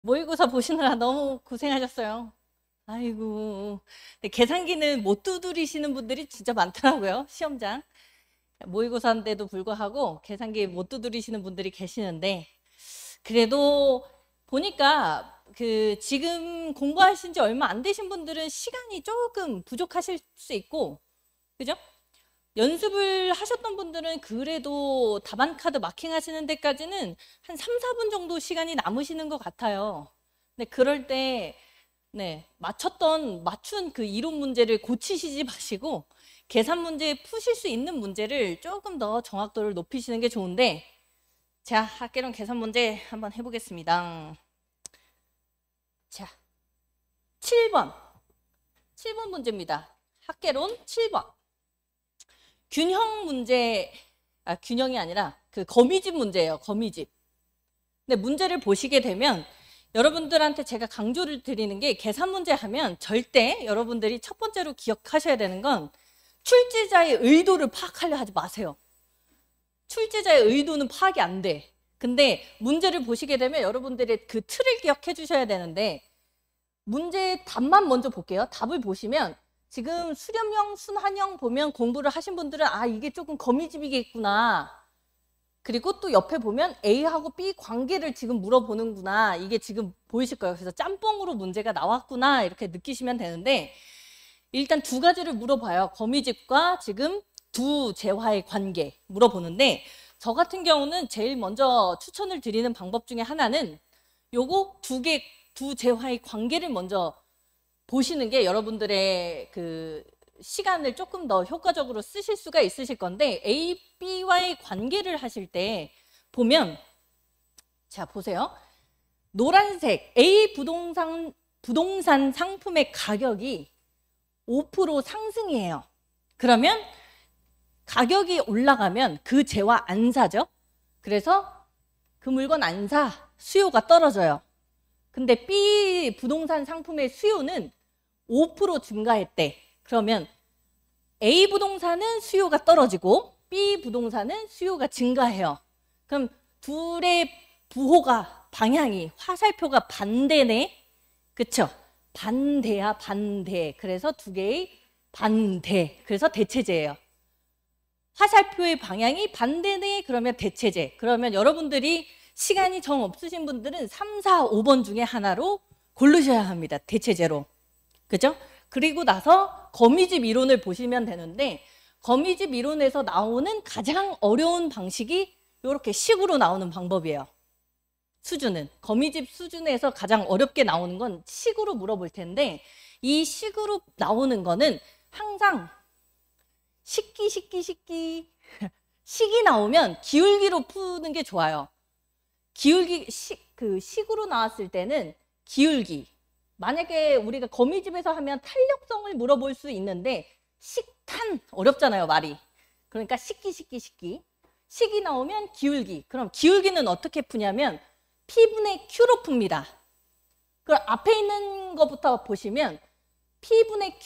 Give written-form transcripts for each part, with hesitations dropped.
모의고사 보시느라 너무 고생하셨어요. 아이고. 근데 계산기는 못 두드리시는 분들이 진짜 많더라고요. 시험장. 모의고사인데도 불구하고 계산기 못 두드리시는 분들이 계시는데, 그래도 보니까 지금 공부하신 지 얼마 안 되신 분들은 시간이 조금 부족하실 수 있고, 그죠? 연습을 하셨던 분들은 그래도 답안 카드 마킹 하시는 데까지는 한 3, 4분 정도 시간이 남으시는 것 같아요. 근데 그럴 때, 네, 맞춘 그 이론 문제를 고치시지 마시고, 계산 문제 푸실 수 있는 문제를 조금 더 정확도를 높이시는 게 좋은데, 자, 학개론 계산 문제 한번 해보겠습니다. 자, 7번. 7번 문제입니다. 학개론 7번. 균형 문제, 균형이 아니라 그 거미집 문제예요. 거미집. 근데 문제를 보시게 되면 여러분들한테 제가 강조를 드리는 게 계산 문제 하면 절대 여러분들이 첫 번째로 기억하셔야 되는 건 출제자의 의도를 파악하려 하지 마세요. 출제자의 의도는 파악이 안 돼. 근데 문제를 보시게 되면 여러분들의 그 틀을 기억해 주셔야 되는데, 문제 답만 먼저 볼게요. 답을 보시면 지금 수렴형, 순환형 보면 공부를 하신 분들은 이게 조금 거미집이겠구나. 그리고 또 옆에 보면 A하고 B 관계를 지금 물어보는구나. 이게 지금 보이실 거예요. 그래서 짬뽕으로 문제가 나왔구나 이렇게 느끼시면 되는데, 일단 두 가지를 물어봐요. 거미집과 지금 두 재화의 관계 물어보는데, 저 같은 경우는 제일 먼저 추천을 드리는 방법 중에 하나는 요거 두 재화의 관계를 먼저 보시는 게 여러분들의 그 시간을 조금 더 효과적으로 쓰실 수가 있으실 건데, A, B와의 관계를 하실 때 보면, 자 보세요. 노란색 A 부동산 상품의 가격이 5% 상승이에요. 그러면 가격이 올라가면 그 재화 안 사죠. 그래서 그 물건 안 사, 수요가 떨어져요. 근데 B 부동산 상품의 수요는 5% 증가했대. 그러면 A 부동산은 수요가 떨어지고 B 부동산은 수요가 증가해요. 그럼 둘의 부호가 방향이 화살표가 반대네. 그쵸? 반대야 반대. 그래서 두 개의 반대. 그래서 대체제예요. 화살표의 방향이 반대네. 그러면 대체제. 그러면 여러분들이 시간이 정 없으신 분들은 3, 4, 5번 중에 하나로 고르셔야 합니다. 대체제로. 그죠? 그리고 나서 거미집 이론을 보시면 되는데, 거미집 이론에서 나오는 가장 어려운 방식이 이렇게 식으로 나오는 방법이에요. 수준은. 거미집 수준에서 가장 어렵게 나오는 건 식으로 물어볼 텐데, 이 식으로 나오는 거는 항상 식기 나오면 기울기로 푸는 게 좋아요. 식으로 나왔을 때는 기울기. 만약에 우리가 거미집에서 하면 탄력성을 물어볼 수 있는데, 식탄 어렵잖아요, 말이. 그러니까 식기. 식이 나오면 기울기. 그럼 기울기는 어떻게 푸냐면 P분의 Q로 풉니다. 그럼 앞에 있는 것부터 보시면 P분의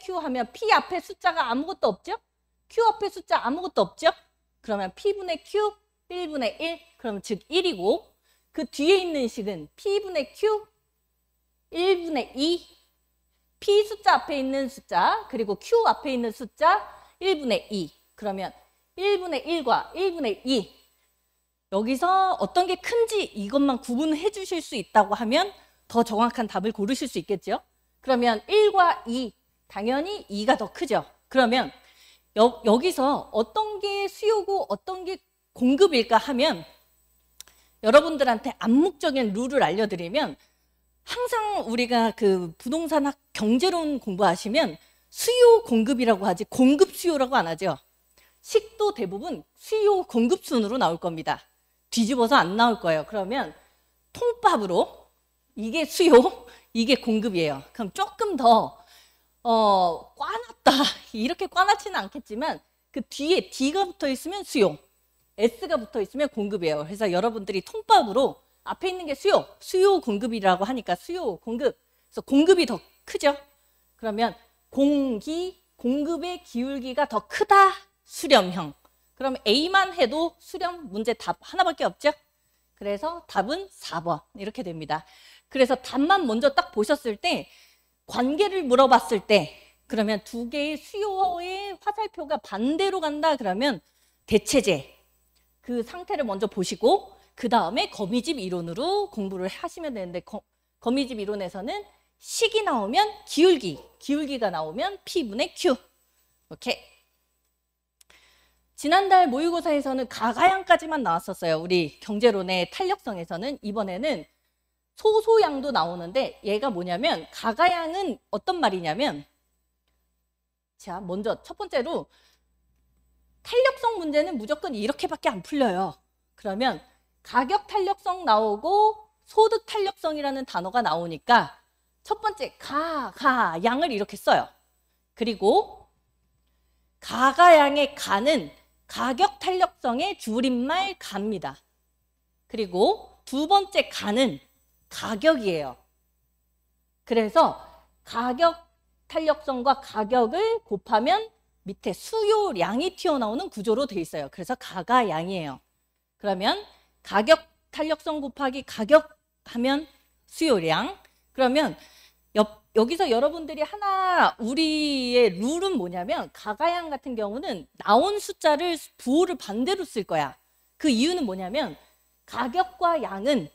Q 하면 P 앞에 숫자가 아무것도 없죠? Q 앞에 숫자 아무것도 없죠? 그러면 P분의 Q 1분의 1, 그럼 즉 1이고, 그 뒤에 있는 식은 P분의 Q 1분의 2, P 숫자 앞에 있는 숫자, 그리고 Q 앞에 있는 숫자 1분의 2. 그러면 1분의 1과 1분의 2. 여기서 어떤 게 큰지 이것만 구분해 주실 수 있다고 하면 더 정확한 답을 고르실 수 있겠죠? 그러면 1과 2, 당연히 2가 더 크죠? 그러면 여기서 어떤 게 수요고 어떤 게 공급일까 하면, 여러분들한테 암묵적인 룰을 알려드리면, 항상 우리가 그 부동산학 경제론 공부하시면 수요 공급이라고 하지 공급 수요라고 안 하죠. 식도 대부분 수요 공급 순으로 나올 겁니다. 뒤집어서 안 나올 거예요. 그러면 통밥으로 이게 수요, 이게 공급이에요. 그럼 조금 더 꽈놨다 이렇게 꽈놨지는 않겠지만, 그 뒤에 D가 붙어 있으면 수요, S가 붙어 있으면 공급이에요. 그래서 여러분들이 통밥으로 앞에 있는 게 수요 공급이라고 하니까 수요 공급. 그래서 공급이 더 크죠. 그러면 공급의 기울기가 더 크다. 수렴형. 그럼 A만 해도 수렴 문제 답 하나밖에 없죠. 그래서 답은 4번 이렇게 됩니다. 그래서 답만 먼저 딱 보셨을 때 관계를 물어봤을 때 그러면 두 개의 수요의 화살표가 반대로 간다 그러면 대체제 그 상태를 먼저 보시고 그 다음에 거미집 이론으로 공부를 하시면 되는데 거미집 이론에서는 식이 나오면 기울기가 나오면 P분의 Q. 오케이. 지난달 모의고사에서는 가가양까지만 나왔었어요. 우리 경제론의 탄력성에서는. 이번에는 소소양도 나오는데 얘가 뭐냐면 가가양은 어떤 말이냐면 자, 먼저 첫 번째로 탄력성 문제는 무조건 이렇게밖에 안 풀려요. 그러면 가격 탄력성 나오고 소득 탄력성이라는 단어가 나오니까 첫 번째 가양을 이렇게 써요. 그리고 가가양의 가는 가격 탄력성의 줄임말 가입니다. 그리고 두 번째 가는 가격이에요. 그래서 가격 탄력성과 가격을 곱하면 밑에 수요량이 튀어나오는 구조로 돼 있어요. 그래서 가가양이에요. 그러면 가격 탄력성 곱하기 가격 하면 수요량. 그러면 여기서 여러분들이 하나 우리의 룰은 뭐냐면 가가양 같은 경우는 나온 숫자를 부호를 반대로 쓸 거야. 그 이유는 뭐냐면 가격과 양은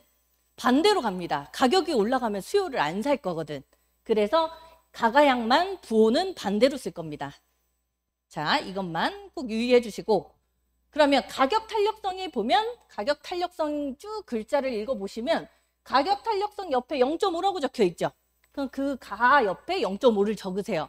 반대로 갑니다. 가격이 올라가면 수요를 안 살 거거든. 그래서 가가양만 부호는 반대로 쓸 겁니다. 자, 이것만 꼭 유의해 주시고 그러면 가격 탄력성에 보면 가격 탄력성 쭉 글자를 읽어보시면 가격 탄력성 옆에 0.5라고 적혀 있죠. 그럼 그 가 옆에 0.5를 적으세요.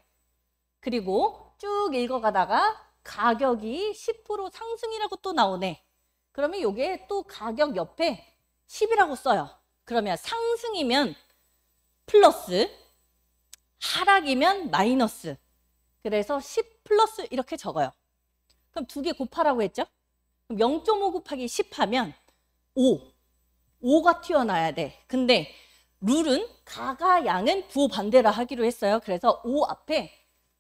그리고 쭉 읽어가다가 가격이 10% 상승이라고 또 나오네. 그러면 이게 또 가격 옆에 10이라고 써요. 그러면 상승이면 플러스, 하락이면 마이너스. 그래서 10 플러스 이렇게 적어요. 그럼 두 개 곱하라고 했죠? 그럼 0.5 곱하기 10 하면 5가 튀어나와야 돼. 근데 룰은 가가 양은 부호 반대로 하기로 했어요. 그래서 5 앞에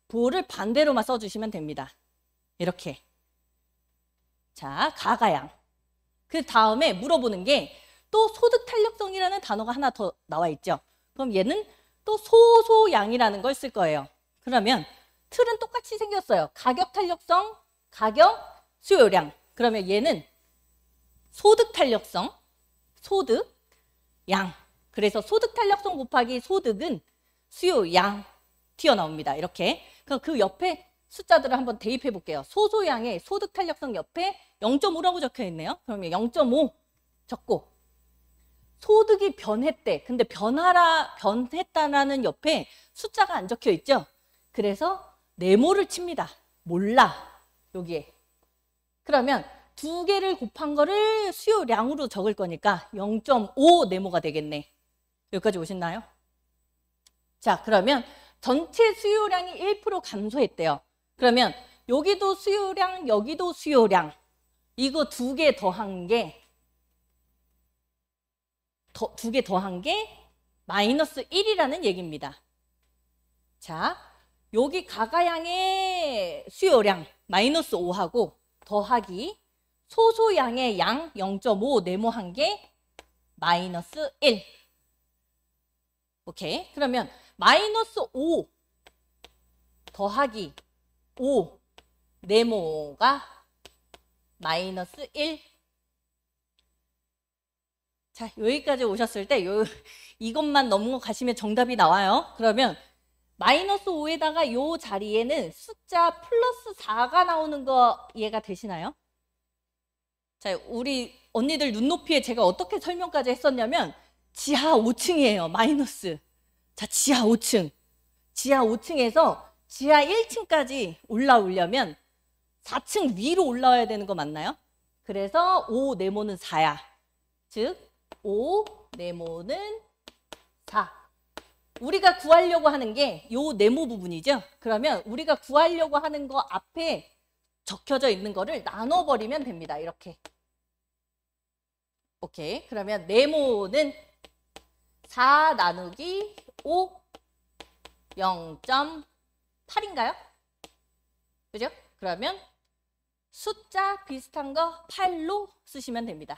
부호를 반대로만 써주시면 됩니다. 이렇게. 자, 가가 양. 그 다음에 물어보는 게 또 소득 탄력성이라는 단어가 하나 더 나와 있죠. 그럼 얘는 또 소소양이라는 걸 쓸 거예요. 그러면 틀은 똑같이 생겼어요. 가격 탄력성, 가격, 수요량. 그러면 얘는 소득 탄력성, 소득, 양. 그래서 소득 탄력성 곱하기 소득은 수요, 양 튀어나옵니다. 이렇게. 그럼 그 옆에 숫자들을 한번 대입해 볼게요. 소소양의 소득 탄력성 옆에 0.5라고 적혀 있네요. 그러면 0.5 적고 소득이 변했대. 근데 변했다라는 옆에 숫자가 안 적혀 있죠. 그래서 네모를 칩니다. 몰라. 여기에. 그러면 두 개를 곱한 거를 수요량으로 적을 거니까 0.5 네모가 되겠네. 여기까지 오셨나요? 자, 그러면 전체 수요량이 1% 감소했대요. 그러면 여기도 수요량, 여기도 수요량. 이거 두 개 더한 게 마이너스 1이라는 얘기입니다. 자, 여기 가가양의 수요량 마이너스 5하고 더하기 소소양의 양 0.5 네모한 게 마이너스 1. 오케이. 그러면 마이너스 5 더하기 5 네모가 마이너스 1. 자, 여기까지 오셨을 때 이것만 넘어가시면 정답이 나와요. 그러면 마이너스 5에다가 요 자리에는 숫자 플러스 4가 나오는 거 이해가 되시나요? 자, 우리 언니들 눈높이에 제가 어떻게 설명까지 했었냐면 지하 5층이에요. 마이너스. 자, 지하 5층. 지하 5층에서 지하 1층까지 올라오려면 4층 위로 올라와야 되는 거 맞나요? 그래서 5 네모는 4야. 즉 5 네모는 4. 우리가 구하려고 하는 게 요 네모 부분이죠. 그러면 우리가 구하려고 하는 거 앞에 적혀져 있는 거를 나눠버리면 됩니다. 이렇게. 오케이. 그러면 네모는 4 나누기 5 0.8인가요? 그죠? 그러면 숫자 비슷한 거 8로 쓰시면 됩니다.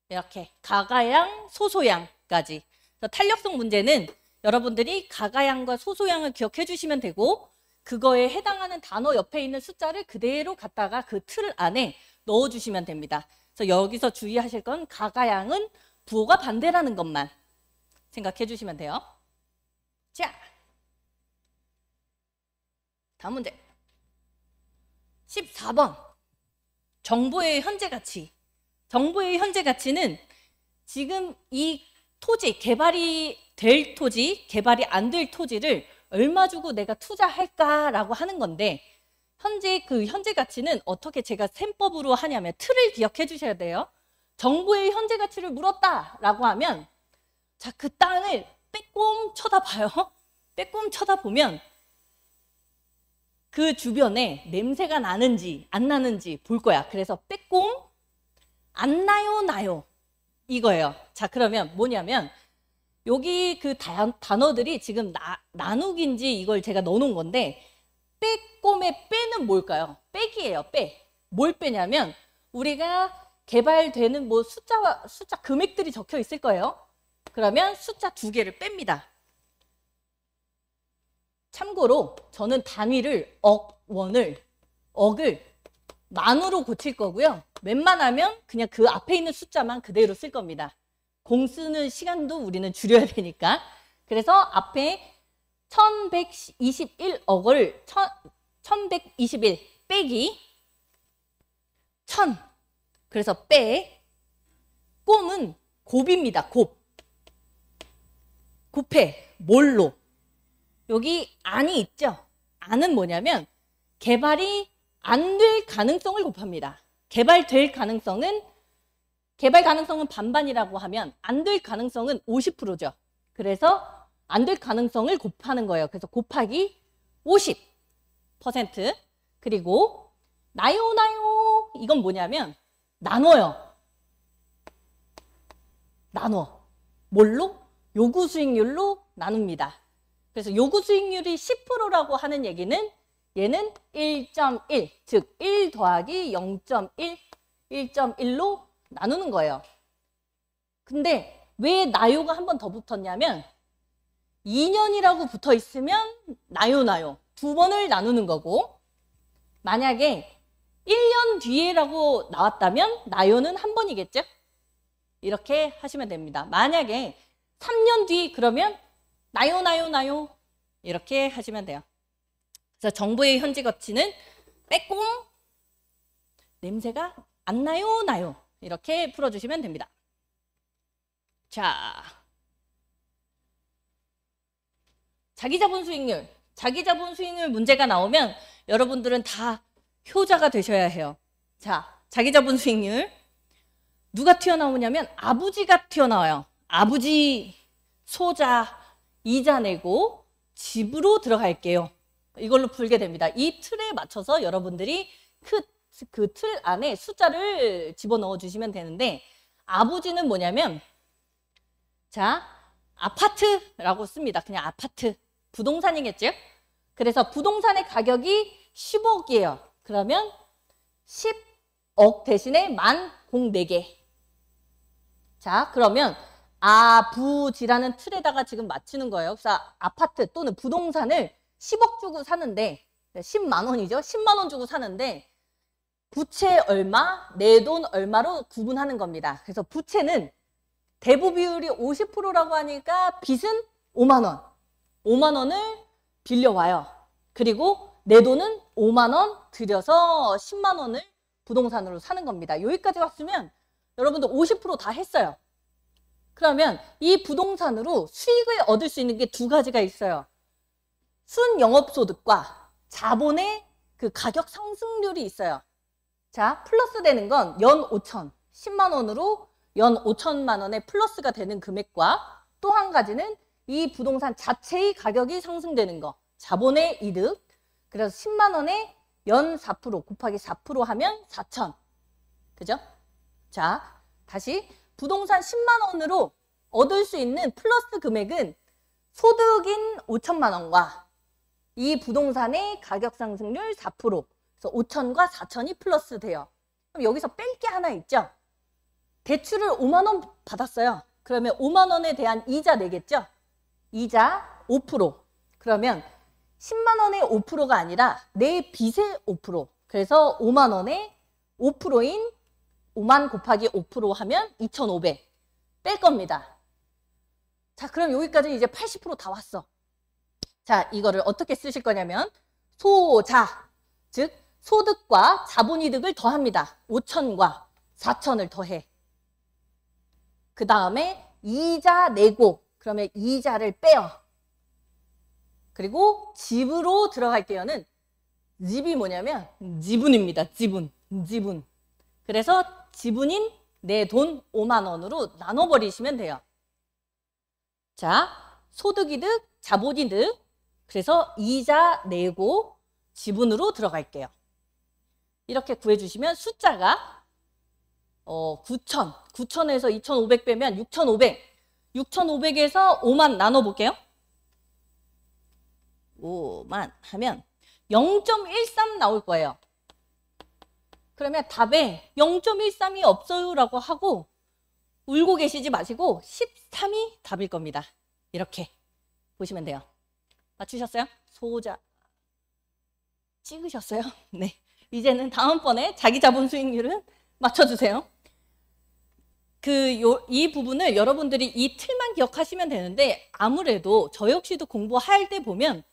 이렇게 가가양, 소소양까지. 탄력성 문제는 여러분들이 가가양과 소소양을 기억해 주시면 되고 그거에 해당하는 단어 옆에 있는 숫자를 그대로 갖다가 그 틀 안에 넣어주시면 됩니다. 그래서 여기서 주의하실 건 가가양은 부호가 반대라는 것만 생각해 주시면 돼요. 자, 다음 문제. 14번. 정보의 현재 가치. 정보의 현재 가치는 지금 이 토지, 개발이 될 토지, 개발이 안 될 토지를 얼마 주고 내가 투자할까라고 하는 건데 현재 그 현재 가치는 어떻게 제가 셈법으로 하냐면 틀을 기억해 주셔야 돼요. 정보의 현재 가치를 물었다라고 하면 자, 그 땅을 빼꼼 쳐다봐요. 빼꼼 쳐다보면 그 주변에 냄새가 나는지 안 나는지 볼 거야. 그래서 빼꼼 안 나요, 나요 이거예요. 자, 그러면 뭐냐면 여기 그 단어들이 지금 나누기인지 이걸 제가 넣어놓은 건데 빼꼼의 빼는 뭘까요? 빼기예요. 빼. 뭘 빼냐면 우리가 개발되는 뭐 숫자 금액들이 적혀 있을 거예요. 그러면 숫자 2개를 뺍니다. 참고로 저는 단위를 억을 만으로 고칠 거고요. 웬만하면 그냥 그 앞에 있는 숫자만 그대로 쓸 겁니다. 공 쓰는 시간도 우리는 줄여야 되니까. 그래서 앞에 1121억을 1121 빼기 1000. 그래서 빼. 꼼은 곱입니다. 곱해. 뭘로? 여기 안이 있죠? 안은 뭐냐면 개발이 안 될 가능성을 곱합니다. 개발 가능성은 반반이라고 하면 안 될 가능성은 50%죠. 그래서 안 될 가능성을 곱하는 거예요. 그래서 곱하기 50%. 그리고 나요 이건 뭐냐면 나눠요. 나눠. 뭘로? 요구 수익률로 나눕니다. 그래서 요구 수익률이 10%라고 하는 얘기는 얘는 1.1, 즉 1 더하기 0.1, 1.1로 나누는 거예요. 근데 왜 나요가 한 번 더 붙었냐면 2년이라고 붙어 있으면 나요 2번을 나누는 거고 만약에 1년 뒤에라고 나왔다면 나요는 한 번이겠죠? 이렇게 하시면 됩니다. 만약에 3년 뒤 그러면 나요 이렇게 하시면 돼요. 그래서 정보의 현재 가치는 빼꼼 냄새가 안 나요 이렇게 풀어주시면 됩니다. 자, 자기자본 수익률 문제가 나오면 여러분들은 다 효자가 되셔야 해요. 자, 자기자본 수익률 누가 튀어나오냐면 아버지가 튀어나와요. 아버지 소자 이자 내고 집으로 들어갈게요. 이걸로 풀게 됩니다. 이 틀에 맞춰서 여러분들이 그 틀 안에 숫자를 집어넣어 주시면 되는데 아버지는 뭐냐면 자, 아파트라고 씁니다. 그냥 아파트. 부동산이겠죠? 그래서 부동산의 가격이 10억이에요. 그러면 10억 대신에 만 공 4개. 자, 그러면 아부지라는 틀에다가 지금 맞추는 거예요. 그래서 아파트 또는 부동산을 10억 주고 사는데 10만 원이죠. 10만 원 주고 사는데 부채 얼마, 내 돈 얼마로 구분하는 겁니다. 그래서 부채는 대부 비율이 50%라고 하니까 빚은 5만 원. 5만 원을 빌려와요. 그리고 내 돈은 5만 원 들여서 10만 원을 부동산으로 사는 겁니다. 여기까지 왔으면 여러분들 50% 다 했어요. 그러면 이 부동산으로 수익을 얻을 수 있는 게 2가지가 있어요. 순영업소득과 자본의 그 가격 상승률이 있어요. 자, 플러스 되는 건 연 5천, 10만 원으로 연 5천만 원의 플러스가 되는 금액과 또 한 가지는 이 부동산 자체의 가격이 상승되는 거. 자본의 이득. 그래서 10만 원에 연 4% 곱하기 4% 하면 4천. 그죠? 자, 다시 부동산 10만 원으로 얻을 수 있는 플러스 금액은 소득인 5천만 원과 이 부동산의 가격 상승률 4%. 그래서 5천과 4천이 플러스 돼요. 그럼 여기서 뺄 게 하나 있죠? 대출을 5만 원 받았어요. 그러면 5만 원에 대한 이자 내겠죠? 이자 5%. 그러면 10만 원의 5%가 아니라 내 빚의 5%. 그래서 5만 원에 5%인 5만 곱하기 5% 하면 2,500 뺄 겁니다. 자, 그럼 여기까지 이제 80% 다 왔어. 자, 이거를 어떻게 쓰실 거냐면 소자, 즉 소득과 자본이득을 더합니다. 5천과 4천을 더해. 그 다음에 이자 내고 그러면 이자를 빼요. 그리고 집으로 들어갈게요는 집이 뭐냐면 지분입니다. 지분. 그래서 지분인 내 돈 5만 원으로 나눠버리시면 돼요. 자, 소득이득, 자본이득. 그래서 이자 내고 지분으로 들어갈게요. 이렇게 구해주시면 숫자가 9천. 9천에서 2,500 빼면 6,500. 6,500에서 5만 나눠볼게요. 5만 하면 0.13 나올 거예요. 그러면 답에 0.13이 없어요라고 하고 울고 계시지 마시고 13이 답일 겁니다. 이렇게 보시면 돼요. 맞추셨어요? 소자 찍으셨어요? 네. 이제는 다음번에 자기 자본 수익률은 맞춰주세요. 이 부분을 여러분들이 이 틀만 기억하시면 되는데 아무래도 저 역시도 공부할 때 보면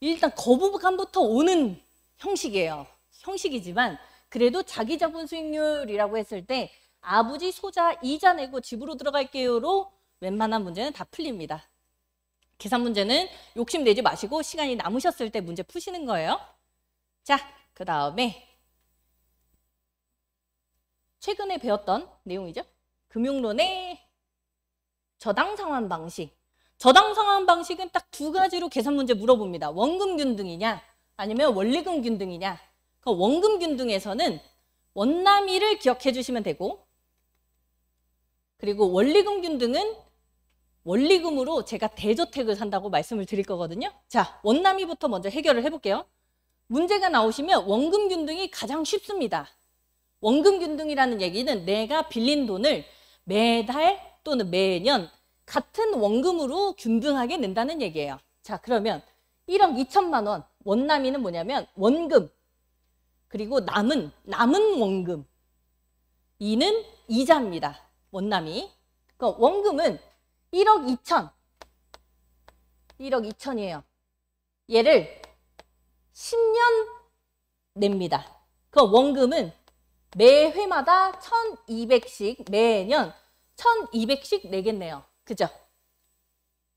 일단 거부감부터 오는 형식이에요. 형식이지만 그래도 자기 자본 수익률이라고 했을 때 아버지 소자 이자 내고 집으로 들어갈게요로 웬만한 문제는 다 풀립니다. 계산 문제는 욕심내지 마시고 시간이 남으셨을 때 문제 푸시는 거예요. 자, 그 다음에 최근에 배웠던 내용이죠. 금융론의 저당 상환 방식. 저당 상환 방식은 딱 두 가지로 계산 문제 물어봅니다. 원금 균등이냐 아니면 원리금 균등이냐. 그 원금 균등에서는 원남이를 기억해 주시면 되고 그리고 원리금 균등은 원리금으로 제가 대저택을 산다고 말씀을 드릴 거거든요. 자, 원남이부터 먼저 해결을 해볼게요. 문제가 나오시면 원금 균등이 가장 쉽습니다. 원금 균등이라는 얘기는 내가 빌린 돈을 매달 또는 매년 같은 원금으로 균등하게 낸다는 얘기예요. 자, 그러면 1억 2천만 원 원남이는 뭐냐면 원금 그리고 남은 원금 이는 이자입니다. 원남이. 그러니까 원금은 1억 2천이에요. 얘를 10년 냅니다. 그 원금은 매회마다 1,200씩 매년 1,200씩 내겠네요. 그죠?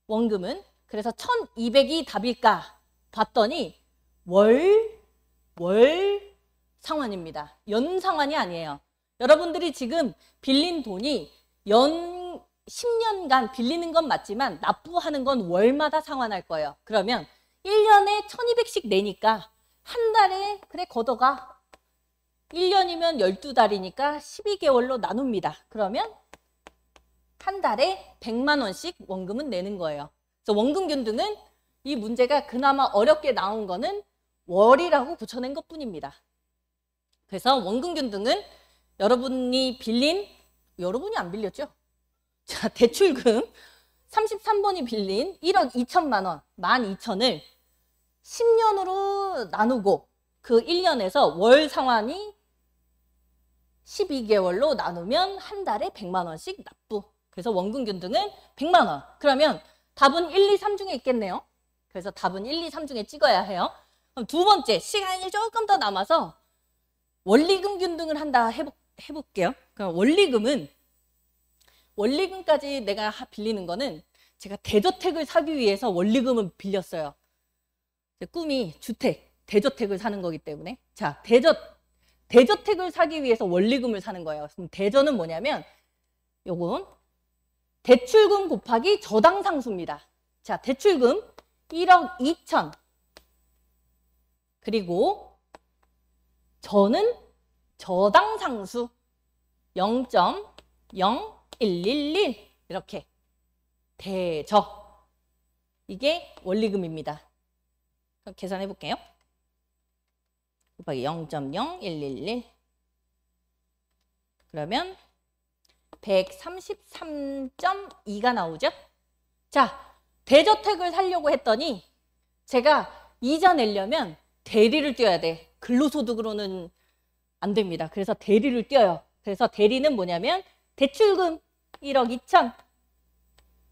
원금은 그래서 1,200이 답일까 봤더니 월 상환입니다. 연 상환이 아니에요. 여러분들이 지금 빌린 돈이 연 10년간 빌리는 건 맞지만 납부하는 건 월마다 상환할 거예요. 그러면 1년에 1,200씩 내니까 한 달에 그래 걷어가 1년이면 12달이니까 12개월로 나눕니다. 그러면 한 달에 100만 원씩 원금은 내는 거예요. 그래서 원금 균등은 이 문제가 그나마 어렵게 나온 거는 월이라고 붙여낸 것뿐입니다. 그래서 원금 균등은 여러분이 안 빌렸죠? 자, 대출금 33번이 빌린 1억 2천만 원, 12,000을 10년으로 나누고 그 1년에서 월 상환이 12개월로 나누면 한 달에 100만 원씩 납부. 그래서 원금 균등은 100만 원. 그러면 답은 1, 2, 3 중에 있겠네요. 그래서 답은 1, 2, 3 중에 찍어야 해요. 그럼 두 번째, 시간이 조금 더 남아서 원리금 균등을 한다 해볼게요. 그럼 원리금까지 내가 빌리는 거는 제가 대저택을 사기 위해서 원리금을 빌렸어요. 꿈이 대저택을 사는 거기 때문에. 자, 대저택을 사기 위해서 원리금을 사는 거예요. 그럼 대저는 뭐냐면 요건 대출금 곱하기 저당 상수입니다. 자, 대출금 1억 2천 그리고 저는 저당 상수 0.0111 이렇게 대저 이게 원리금입니다. 그럼 계산해 볼게요. 곱하기 0.0111 그러면 133.2가 나오죠? 자, 대저택을 사려고 했더니 제가 이자 내려면 대리를 떼어야 돼. 근로소득으로는 안 됩니다. 그래서 대리를 떼어요. 그래서 대리는 뭐냐면 대출금 1억 2천.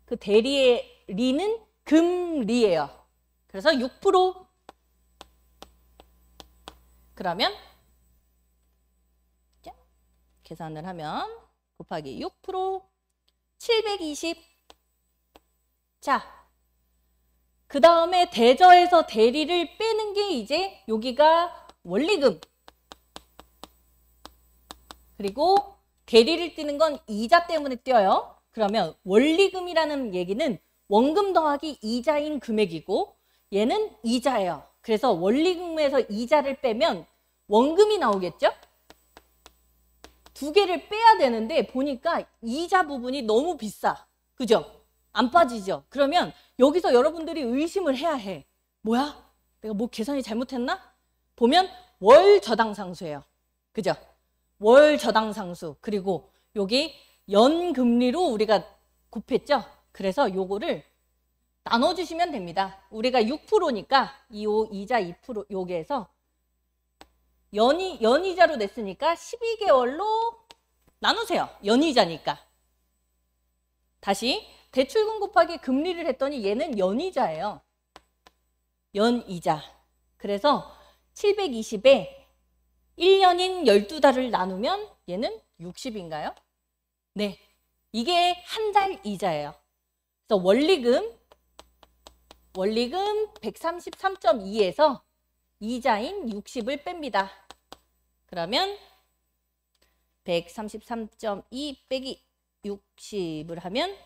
그 대리의 리는 금리예요. 그래서 6%. 그러면 자, 계산을 하면 곱하기 6% 720. 자, 그 다음에 대저에서 대리를 빼는 게 이제 여기가 원리금. 그리고 대리를 떼는 건 이자 때문에 떼어요. 그러면 원리금이라는 얘기는 원금 더하기 이자인 금액이고 얘는 이자예요. 그래서 원리금에서 이자를 빼면 원금이 나오겠죠? 두 개를 빼야 되는데 보니까 이자 부분이 너무 비싸. 그죠? 안 빠지죠? 그러면 여기서 여러분들이 의심을 해야 해. 뭐야? 내가 뭐 계산이 잘못했나? 보면 월 저당 상수예요. 그죠? 월 저당 상수. 그리고 여기 연금리로 우리가 곱했죠? 그래서 요거를 나눠주시면 됩니다. 우리가 6%니까 이자 2% 여기에서 연이자로 냈으니까 12개월로 나누세요. 연이자니까. 다시 대출금 곱하기 금리를 했더니 얘는 연이자예요. 연이자. 그래서 720에 1년인 12달을 나누면 얘는 60인가요? 네. 이게 한 달 이자예요. 그래서 원리금 133.2에서 이자인 60을 뺍니다. 그러면 133.2 빼기 60을 하면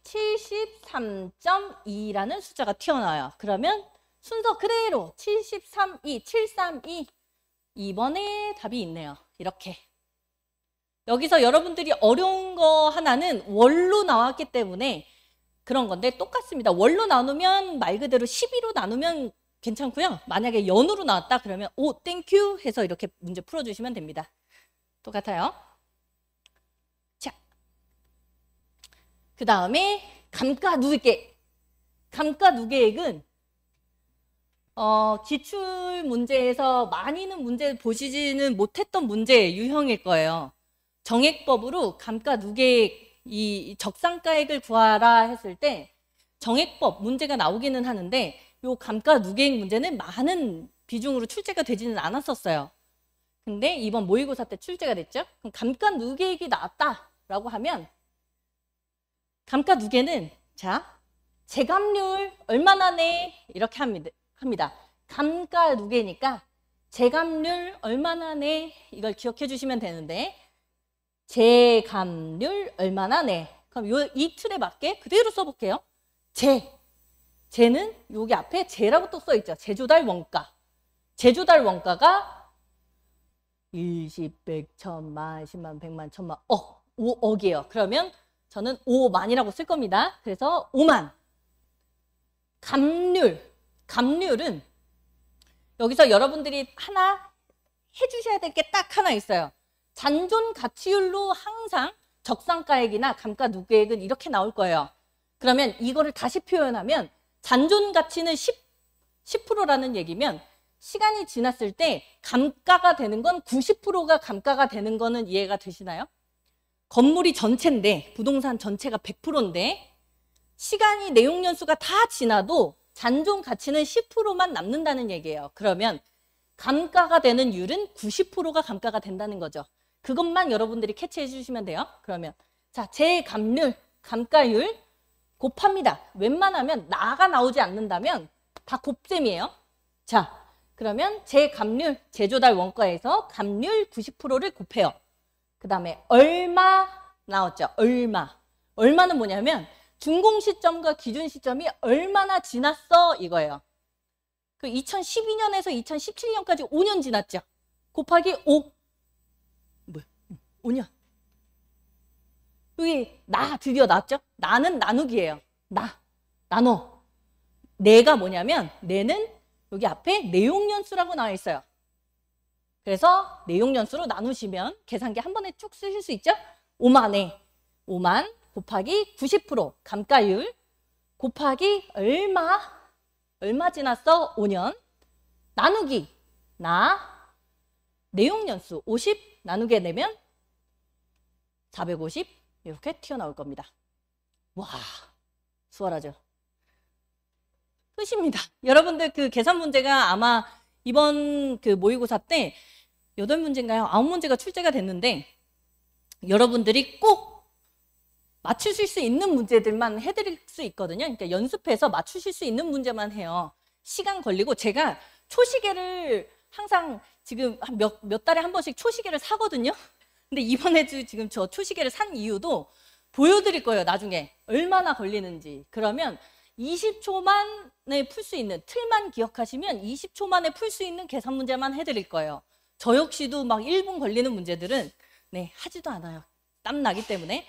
73.2라는 숫자가 튀어나와요. 그러면 순서 그대로 732. 2번에 답이 있네요. 이렇게. 여기서 여러분들이 어려운 거 하나는 월로 나왔기 때문에 그런 건데 똑같습니다. 월로 나누면 말 그대로 12로 나누면 괜찮고요. 만약에 연으로 나왔다 그러면 오 땡큐 해서 이렇게 문제 풀어주시면 됩니다. 똑같아요. 자, 그 다음에 감가누계. 감가누계액은 기출 문제에서 많이는 문제 보시지는 못했던 문제 유형일 거예요. 정액법으로 감가누계액 이 적산가액을 구하라 했을 때 정액법 문제가 나오기는 하는데 요 감가누계액 문제는 많은 비중으로 출제가 되지는 않았었어요. 근데 이번 모의고사 때 출제가 됐죠. 그럼 감가누계액이 나왔다라고 하면 감가누계는 자 제값률 얼마나 내 이렇게 합니다. 감가누계니까 제값률 얼마나 내 이걸 기억해 주시면 되는데 제값률 얼마나 내. 그럼 이 틀에 맞게 그대로 써볼게요. 제는 여기 앞에 제라고 또 써있죠. 제조달 원가. 제조달 원가가 10, 100, 1000만, 10만, 100만, 1000만, 5억이에요. 그러면 저는 5만이라고 쓸 겁니다. 그래서 5만. 감률은 여기서 여러분들이 하나 해주셔야 될 게 딱 하나 있어요. 잔존 가치율로 항상 적산가액이나 감가누계액은 이렇게 나올 거예요. 그러면 이거를 다시 표현하면 잔존 가치는 10%라는 얘기면 시간이 지났을 때 감가가 되는 건 90%가 감가가 되는 거는 이해가 되시나요? 건물이 전체인데 부동산 전체가 100%인데 시간이 내용연수가 다 지나도 잔존 가치는 10%만 남는다는 얘기예요. 그러면 감가가 되는 율은 90%가 감가가 된다는 거죠. 그것만 여러분들이 캐치해 주시면 돼요. 그러면 자, 제값률, 감가율 곱합니다. 웬만하면 나가 나오지 않는다면 다 곱셈이에요. 자, 그러면 제값률, 제조달 원가에서 감률 90%를 곱해요. 그 다음에 얼마 나왔죠? 얼마는 뭐냐면 준공 시점과 기준 시점이 얼마나 지났어 이거예요. 그 2012년에서 2017년까지 5년 지났죠. 곱하기 5. 5년. 여기 드디어 나왔죠? 나는 나누기예요. 나눠. 내가 뭐냐면 내는 여기 앞에 내용연수라고 나와 있어요. 그래서 내용연수로 나누시면 계산기 한 번에 쭉 쓰실 수 있죠? 5만에 5만 곱하기 90% 감가율 곱하기 얼마 지났어? 5년 나누기 내용연수 50 나누게 되면 450 이렇게 튀어나올 겁니다. 와, 수월하죠? 끝입니다. 여러분들 그 계산 문제가 아마 이번 그 모의고사 때 8문제인가요? 9문제가 출제가 됐는데 여러분들이 꼭 맞추실 수 있는 문제들만 해드릴 수 있거든요. 그러니까 연습해서 맞추실 수 있는 문제만 해요. 시간 걸리고 제가 초시계를 항상 지금 몇 달에 한 번씩 초시계를 사거든요. 근데 이번에도 지금 저 초시계를 산 이유도 보여드릴 거예요. 나중에 얼마나 걸리는지. 그러면 20초 만에 풀 수 있는 틀만 기억하시면 20초 만에 풀 수 있는 계산 문제만 해드릴 거예요. 저 역시도 막 1분 걸리는 문제들은 하지도 않아요. 땀 나기 때문에.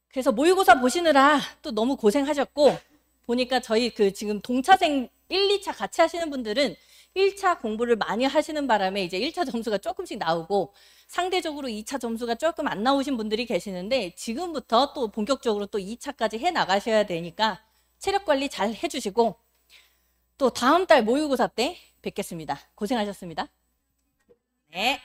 그래서 모의고사 보시느라 또 너무 고생하셨고 보니까 저희 그 지금 동차생 1, 2차 같이 하시는 분들은 1차 공부를 많이 하시는 바람에 이제 1차 점수가 조금씩 나오고 상대적으로 2차 점수가 조금 안 나오신 분들이 계시는데 지금부터 또 본격적으로 또 2차까지 해 나가셔야 되니까 체력 관리 잘 해주시고 또 다음 달 모의고사 때 뵙겠습니다. 고생하셨습니다. 네.